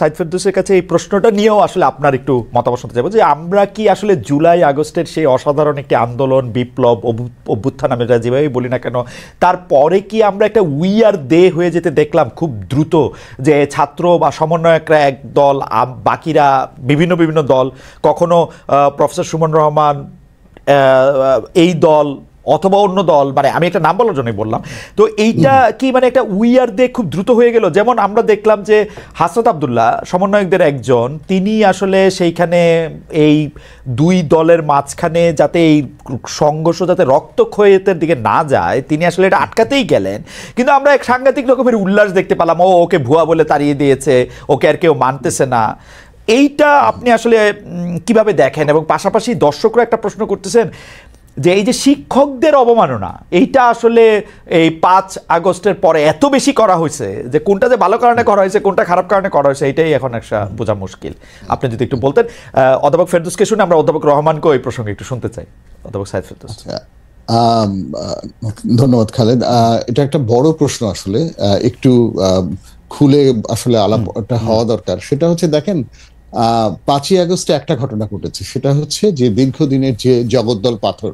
সাইদ ফেরদৌসের কাছে এই প্রশ্নটা নিয়েও আসলে আপনার একটু মতামত শুনতে চাইবো যে আমরা কি আসলে জুলাই আগস্টের সেই অসাধারণ একটি আন্দোলন, বিপ্লব, অভ্যুত্থান আমরা যেভাবেই বলি না কেন, তারপরে কি আমরা একটা উইয়ার দে হয়ে যেতে দেখলাম খুব দ্রুত, যে ছাত্র বা সমন্বয়করা এক দল, বাকিরা বিভিন্ন বিভিন্ন দল, কখনো প্রফেসর সুমন রহমান এই দল অথবা অন্য দল, মানে আমি একটা নাম বলার জন্যই বললাম। তো এইটা কি মানে একটা উইয়ার দিয়ে খুব দ্রুত হয়ে গেল? যেমন আমরা দেখলাম যে হাসনাত আবদুল্লাহ সমন্বয়কদের একজন, তিনি আসলে সেইখানে এই দুই দলের মাঝখানে যাতে এই সংঘর্ষ যাতে রক্তক্ষয়ের দিকে না যায়, তিনি আসলে এটা আটকাতেই গেলেন। কিন্তু আমরা এক সাংঘাতিক রকমের উল্লাস দেখতে পেলাম, ওকে ভুয়া বলে তাড়িয়ে দিয়েছে, ওকে আর কেউ মানতেছে না। এইটা আপনি আসলে কিভাবে দেখেন? এবং পাশাপাশি দর্শকরা একটা প্রশ্ন করতেছেন যে এই যে শিক্ষকদের অবমাননা, এইটা আসলে এই 5 আগস্টের পরে এত বেশি করা হয়েছে যে কোনটা যে ভালো কারণে করা হয়েছে, কোনটা খারাপ কারণে করা হয়েছে, এটাই এখন একটা বোঝা মুশকিল। আপনি যদি একটু বলতেন। অধ্যাপক ফেরদৌসকে শুনে আমরা অধ্যাপক রহমানকেও এই প্রসঙ্গে একটু শুনতে চাই। অধ্যাপক সাইদ ফেরদৌস। ধন্যবাদ খালেদ। এটা একটা বড় প্রশ্ন, আসলে একটু খুলে আসলে আলাপটা হওয়া দরকার। সেটা হচ্ছে, দেখেন, 5ই আগস্টে একটা ঘটনা ঘটেছে, সেটা হচ্ছে যে দীর্ঘদিনের যে জগদ্দল পাথর,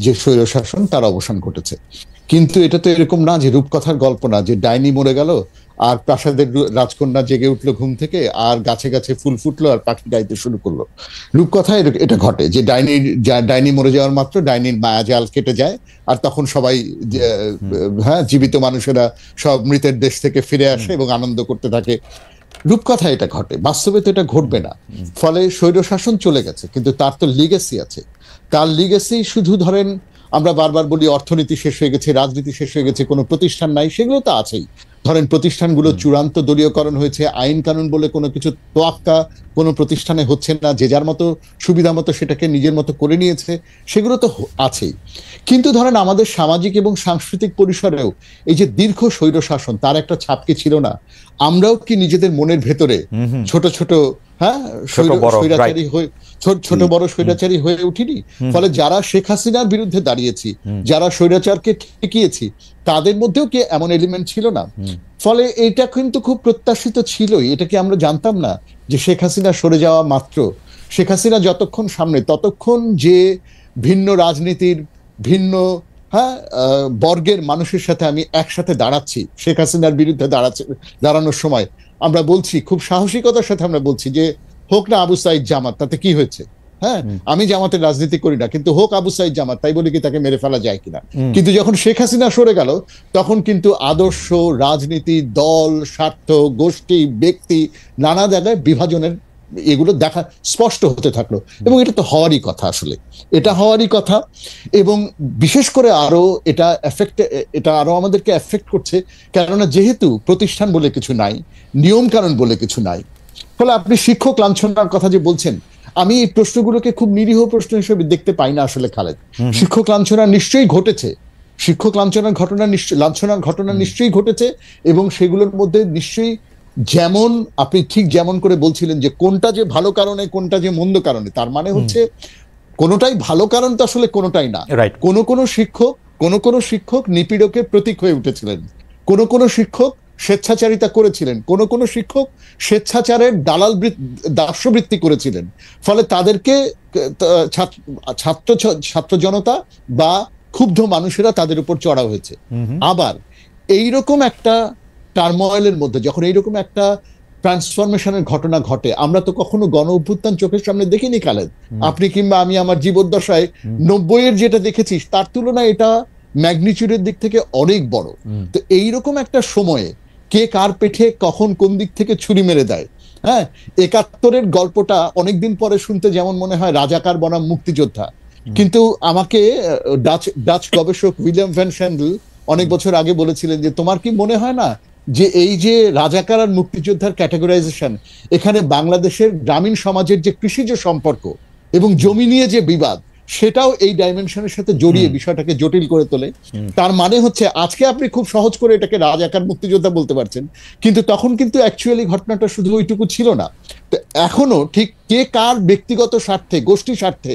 যে স্বৈরশাসন, তার অবসান ঘটেছে। কিন্তু এটা তো এরকম না যে রূপকথার গল্প না, যে ডাইনি মরে গেল আর প্রাসাদের রাজকন্যা জেগে উঠলো ঘুম থেকে, আর গাছে গাছে ফুল ফুটলো আর পাখি গাইতে শুরু করলো। রূপকথায় এটা ঘটে যে ডাইনি মরে যাওয়ার মাত্র ডাইনির মায়াজাল কেটে যায়, আর তখন সবাই, জীবিত মানুষেরা সব মৃতের দেশ থেকে ফিরে আসে এবং আনন্দ করতে থাকে। রূপকথা এটা ঘটে, বাস্তবে তো এটা ঘটবে না। ফলে স্বৈরশাসন চলে গেছে, কিন্তু তার তো লিগেসি আছে। তার লিগেসি শুধু, ধরেন, আমরা বারবার বলি অর্থনীতি শেষ হয়ে গেছে, রাজনীতি শেষ হয়ে গেছে, কোনো প্রতিষ্ঠান নাই, সেগুলো তো আছেই। ধরেন প্রতিষ্ঠানগুলো চূড়ান্ত দলীয়করণ হয়েছে, আইন কানুন বলে কোনো কিছু তোয়াক্কা কোনো প্রতিষ্ঠানে হচ্ছে না, যে যার মতো সুবিধা মতো সেটাকে নিজের মতো করে নিয়েছে, সেগুলো তো আছেই। কিন্তু ধরেন আমাদের সামাজিক এবং সাংস্কৃতিক পরিসরেও এই যে দীর্ঘ স্বৈরশাসন, তার একটা ছাপ কি ছিল না? আমরাও কি নিজেদের মনের ভেতরে ছোট ছোট ছোট বড় স্বৈরাচারী হয়ে উঠিনি? ফলে যারা শেখ হাসিনার বিরুদ্ধে দাঁড়িয়েছি, যারা স্বৈরাচারকে ঠেকিয়েছি, তাদের মধ্যেও কি এমন এলিমেন্ট ছিল না? ফলে এটা কিন্তু খুব প্রত্যাশিত ছিলই। এটা কি আমরা জানতাম না যে শেখ হাসিনা সরে যাওয়া মাত্র, শেখ হাসিনা যতক্ষণ সামনে, ততক্ষণ যে ভিন্ন রাজনীতির ভিন্ন বর্গের মানুষের সাথে আমি একসাথে দাঁড়াচ্ছি, শেখ হাসিনার বিরুদ্ধে দাঁড়ানোর সময় আমরা বলছি, খুব সাহসিকতার সাথে আমরা বলছি যে হোক না আবু সাইদ জামাত, তাতে কি হয়েছে? আমি জামাতের রাজনীতি করি না, কিন্তু হোক আবু সাইদ জামাত, তাই বলে কি তাকে মেরে ফেলা যায় কিনা? কিন্তু যখন শেখ হাসিনা সরে গেল, তখন কিন্তু আদর্শ, রাজনীতি, দল, স্বার্থ, গোষ্ঠী, ব্যক্তি, নানা জায়গায় বিভাজনের এগুলো দেখা স্পষ্ট হতে থাকলো। এবং এটা তো হওয়ারই কথা, আসলে এটা হওয়ারই কথা। এবং বিশেষ করে এটা আরো আমাদেরকে এফেক্ট করছে, কেননা যেহেতু প্রতিষ্ঠান বলে কিছু নাই, নিয়ম কানুন বলে কিছু নাই। ফলে আপনি শিক্ষক লাঞ্ছনার কথা যে বলছেন, আমি এই প্রশ্নগুলোকে খুব নিরীহ প্রশ্ন হিসেবে দেখতে পাই না আসলে খালেদ। শিক্ষক লাঞ্ছনা নিশ্চয়ই ঘটেছে, শিক্ষক লাঞ্ছনার ঘটনা নিশ্চয়ই ঘটেছে, এবং সেগুলোর মধ্যে নিশ্চয়ই, যেমন আপনি ঠিক যেমন করে বলছিলেন যে কোনটা যে ভালো কারণে, কোনটা যে মন্দ কারণে, তার মানে হচ্ছে কোনোটাই ভালো কারণ তো আসলে কোনোটাই না। কোনো শিক্ষক নিপীড়কের প্রতীক হয়ে উঠেছিলেন, কোনো শিক্ষক স্বেচ্ছাচারিতা করেছিলেন, কোনো শিক্ষক স্বেচ্ছাচারের দাস্যবৃত্তি করেছিলেন। ফলে তাদেরকে ছাত্র জনতা বা ক্ষুব্ধ মানুষেরা তাদের উপর চড়া হয়েছে। আবার এইরকম একটা টার্ময়েলের মধ্যে যখন এইরকম একটা ট্রান্সফরমেশনের ঘটনা ঘটে, আমরা তো কখনো গণ অভ্যুত্থান চোখের সামনে দেখিনি খালেদ। আপনি কিংবা আমি আমার জীবদ্দশায় 90-এর যেটা দেখেছি, তার তুলনায় এটা ম্যাগনিচিউডের দিক থেকে অনেক বড়। তো এইরকম একটা সময়ে কে কার পেটে কখন কোন দিক থেকে ছুরি মেরে দেয়। 71-এর গল্পটা অনেকদিন পরে শুনতে যেমন মনে হয় রাজাকার বনাম মুক্তিযোদ্ধা, কিন্তু আমাকে ডাচ গবেষক উইলিয়াম ভ্যান শ্যান্ডেল অনেক বছর আগে বলেছিলেন যে তোমার কি মনে হয় না যে এই যে রাজাকার আর মুক্তিযোদ্ধার ক্যাটেগরাইজেশন, এখানে বাংলাদেশের গ্রামীণ সমাজের যে কৃষিজ সম্পর্ক এবং জমি নিয়ে যে বিবাদ, সেটাও এই ডাইমেনশনের সাথে জড়িয়ে বিষয়টাকে জটিল করে তোলে। তার মানে হচ্ছে আজকে আপনি খুব সহজ করে এটাকে রাজাকার মুক্তিযোদ্ধা বলতে পারছেন, কিন্তু তখন কিন্তু অ্যাকচুয়ালি ঘটনাটা শুধু ওইটুকু ছিল না। তো এখনো ঠিক কে কার ব্যক্তিগত স্বার্থে, গোষ্ঠী স্বার্থে,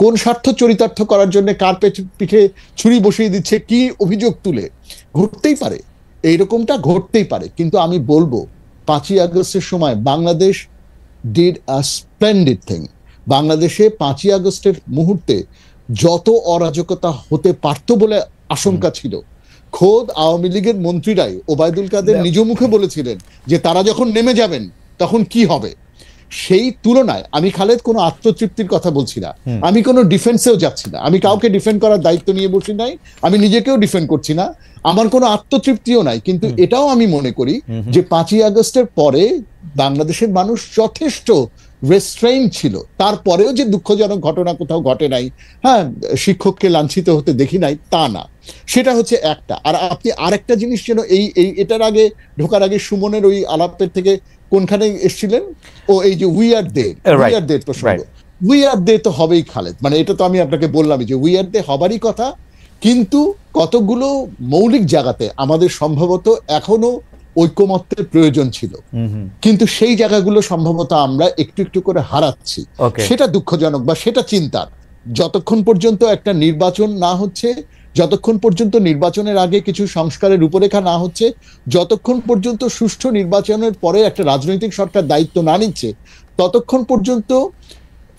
কোন স্বার্থ চরিতার্থ করার জন্য কার পিঠে ছুরি বসিয়ে দিচ্ছে, কি অভিযোগ তুলে, ঘটতেই পারে, এইরকমটা ঘটতেই পারে। কিন্তু আমি বলবো 5ই আগস্টের সময় Bangladesh did a splendid thing. বাংলাদেশে 5ই আগস্টের মুহূর্তে যত অরাজকতা হতে পারত বলে আশঙ্কা ছিল, খোদ আওয়ামী লীগের মন্ত্রীরাই, ওবায়দুল কাদের নিজ মুখে বলেছিলেন যে তারা যখন নেমে যাবেন তখন কি হবে। সেই তুলনায় আমি খালেদ কোনো আত্মতৃপ্তির কথা বলছি না, আমি কোনো ডিফেন্সেও যাচ্ছি না, আমি কাউকে ডিফেন্ড করার দায়িত্ব নিয়ে বসি নাই, আমি নিজেকেও ডিফেন্ড করছি না, আমার কোনো আত্মতৃপ্তিও নাই। কিন্তু এটাও আমি মনে করি যে 5ই আগস্টের পরে বাংলাদেশের মানুষ যথেষ্ট রেস্ট্রেইন ছিল, তারপরেও যে দুঃখজনক ঘটনা কোথাও ঘটে নাই, হ্যাঁ শিক্ষককে লাঞ্ছিত হতে দেখি নাই তা না, সেটা হচ্ছে একটা। আর আপনি আরেকটা জিনিস যেন এটার আগে ঢোকার আগে সুমনের ওই আলাপের থেকে কোনখানে এসেছিলেন, ও এই যে উই আর দে প্রসঙ্গ, উই আর দে তো হবেই খালেদ, মানে এটা তো আমি আপনাকে বললাম যে উই আর দে হবারই কথা, কিন্তু কতগুলো মৌলিক জায়গাতে আমাদের সম্ভবত এখনো ঐক্যমত্যের প্রয়োজন ছিল, কিন্তু সেই জায়গাগুলো সম্ভবত আমরা একটু একটু করে হারাচ্ছি। সেটা দুঃখজনক বা সেটা চিন্তার। যতক্ষণ পর্যন্ত একটা নির্বাচন না হচ্ছে, যতক্ষণ পর্যন্ত নির্বাচনের আগে কিছু সংস্কারের রূপরেখা না হচ্ছে, যতক্ষণ পর্যন্ত সুষ্ঠু নির্বাচনের পরে একটা রাজনৈতিক সরকার দায়িত্ব না নিচ্ছে, ততক্ষণ পর্যন্ত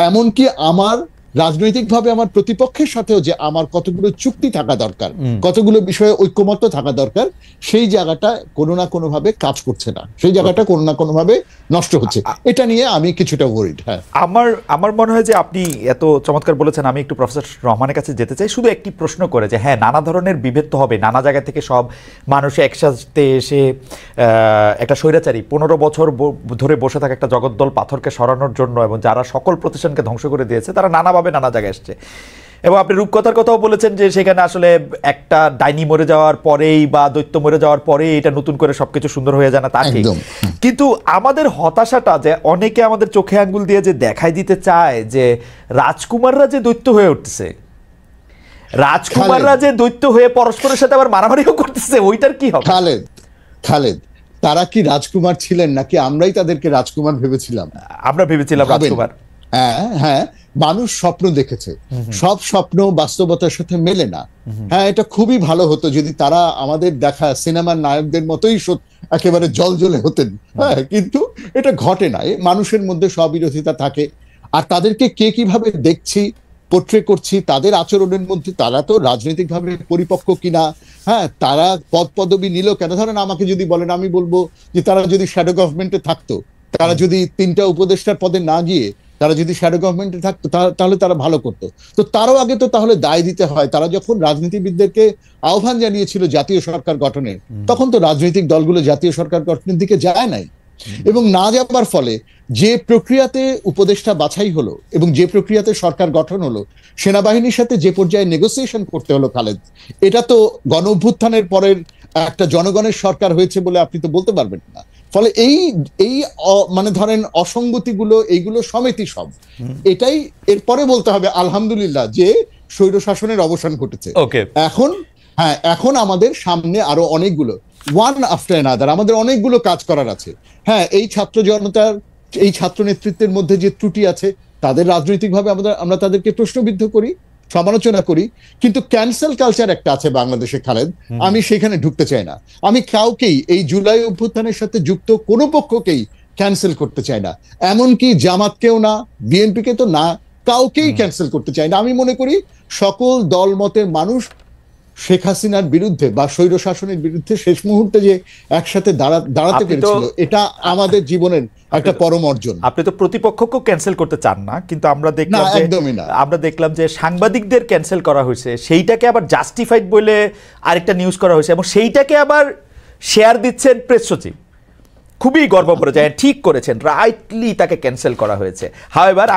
এমনকি আমার রাজনৈতিকভাবে আমার প্রতিপক্ষের সাথেও যে আমার কতগুলো চুক্তি থাকা দরকার, কতগুলো বিষয়ে ঐক্যমত্য থাকা দরকার, সেই জায়গাটা কোনো না কোনো ভাবে কাজ করছে না, সেই জায়গাটা কোনো না কোনো ভাবে নষ্ট হচ্ছে। এটা নিয়ে আমি কিছুটা ওয়ারিড। হ্যাঁ, আমার মনে হয় যে আপনি এত চমৎকার বলেছেন, আমি একটু প্রফেসর রহমানের কাছে যেতে চাই, শুধু একটি প্রশ্ন করে যে হ্যাঁ, নানা ধরনের বিভেদ তো হবে, নানা জায়গা থেকে সব মানুষ একসাথে এসে একটা স্বৈরাচারী 15 বছর ধরে বসে থাকা একটা জগদ্দল পাথরকে সরানোর জন্য, এবং যারা সকল প্রতিষ্ঠানকে ধ্বংস করে দিয়েছে, তারা নানাভাবে নানা জায়গায় এসছে। এবং আপনি রূপকথার কথাও বলেছেন যে সেখানে আসলে একটা ডাইনি মরে যাওয়ার পরেই বা দৈত্য মরে যাওয়ার পরেই এটা নতুন করে সবকিছু সুন্দর হয়ে যায় না, তা ঠিক। কিন্তু আমাদের হতাশাটা যে অনেকে আমাদের চোখে আঙ্গুল দিয়ে যে দেখাই দিতে চায় যে রাজকুমাররা যে দৈত্য হয়ে উঠতেছে, রাজকুমাররা যে দৈত্য হয়ে পরস্পরের সাথে আবার মারামারিও করতেছে, ওইটার কি হবে? খালেদ, তারা কি রাজকুমার ছিলেন নাকি আমরাই তাদেরকে রাজকুমার ভেবেছিলাম? আমরা ভেবেছিলাম রাজকুমার। হ্যাঁ, মানুষ স্বপ্ন দেখেছে, সব স্বপ্ন বাস্তবতার সাথে মেলে না। হ্যাঁ, এটা খুবই ভালো হতো যদি তারা আমাদের দেখা সিনেমার নায়কদের মতোই একেবারে জলজলে হতেন, হ্যাঁ, কিন্তু এটা ঘটে না। মানুষের মধ্যে স্ববিরোধিতা থাকে, আর তাদেরকে কে কিভাবে দেখছি, পোট্রে করছি, তাদের আচরণের মধ্যে তারা তো রাজনৈতিকভাবে পরিপক্ক কিনা, হ্যাঁ, তারা পদ পদবি নিল কেন। ধরেন আমাকে যদি বলেন, আমি বলবো যে তারা যদি শ্যাডো গভর্নমেন্টে থাকতো, তারা যদি 3টা উপদেষ্টার পদে না গিয়ে তারা যদি শ্যাডো গভর্নমেন্টে থাকতো, তাহলে তারা ভালো করতো। তো তারও আগে তো তাহলে দায় দিতে হয়। তারা যখন রাজনীতিবিদদেরকে আহ্বান জানিয়েছিল জাতীয় সরকার গঠনের, তখন তো রাজনৈতিক দলগুলো জাতীয় সরকার গঠনের দিকে যায় নাই, এবং না যাবার ফলে যে প্রক্রিয়াতে উপদেষ্টা বাছাই হলো এবং যে প্রক্রিয়াতে সরকার গঠন হলো, সেনাবাহিনীর সাথে যে পর্যায়ে নেগোসিয়েশন করতে হলো খালেদ, এটা তো গণ অভ্যুত্থানের পরের একটা জনগণের সরকার হয়েছে বলে আপনি তো বলতে পারবেন না। ফলে এই মানে ধরেন অসঙ্গতিগুলো, এইগুলো সমেতি সব, এটাই এরপরে বলতে হবে আলহামদুলিল্লাহ যে স্বৈর শাসনের অবসান ঘটেছে। এখন আমাদের সামনে আরো অনেকগুলো ওয়ান আফটার অ্যানাদার আমাদের অনেকগুলো কাজ করার আছে। হ্যাঁ, এই ছাত্র জনতার, এই ছাত্র নেতৃত্বের মধ্যে যে ত্রুটি আছে, তাদের রাজনৈতিকভাবে আমরা তাদেরকে প্রশ্নবিদ্ধ করি, সমালোচনা করি, কিন্তু ক্যান্সেল কালচার একটা আছে বাংলাদেশে খালেদ, আমি সেখানে ঢুকতে চাই না। আমি কাউকেই এই জুলাই অভ্যুত্থানের সাথে যুক্ত কোনো পক্ষকেই ক্যান্সেল করতে চাই না, এমনকি জামাতকেও না, বিএনপিকে তো না, কাউকেই ক্যান্সেল করতে চাই না। আমি মনে করি সকল দলমতের মানুষ শেখ হাসিনার বিরুদ্ধে বা স্বৈর শাসনের বিরুদ্ধে শেষ মুহূর্তে যে একসাথে দাঁড়াতে পেরেছিল, এটা আমাদের জীবনের একটা পরম অর্জন। আপনি তো প্রতিপক্ষকেও ক্যান্সেল করতে চান না, কিন্তু আমরা দেখলাম যে সাংবাদিকদের ক্যান্সেল করা হয়েছে, সেইটাকে আবার জাস্টিফাইড বলে আরেকটা নিউজ করা হয়েছে, এবং সেইটাকে আবার শেয়ার দিচ্ছেন প্রেস সচিব। খুবই গর্ব করে যায়, ঠিক করেছেন, রাইটলি তাকে ক্যান্সেল করা হয়েছে। হাওয়েভার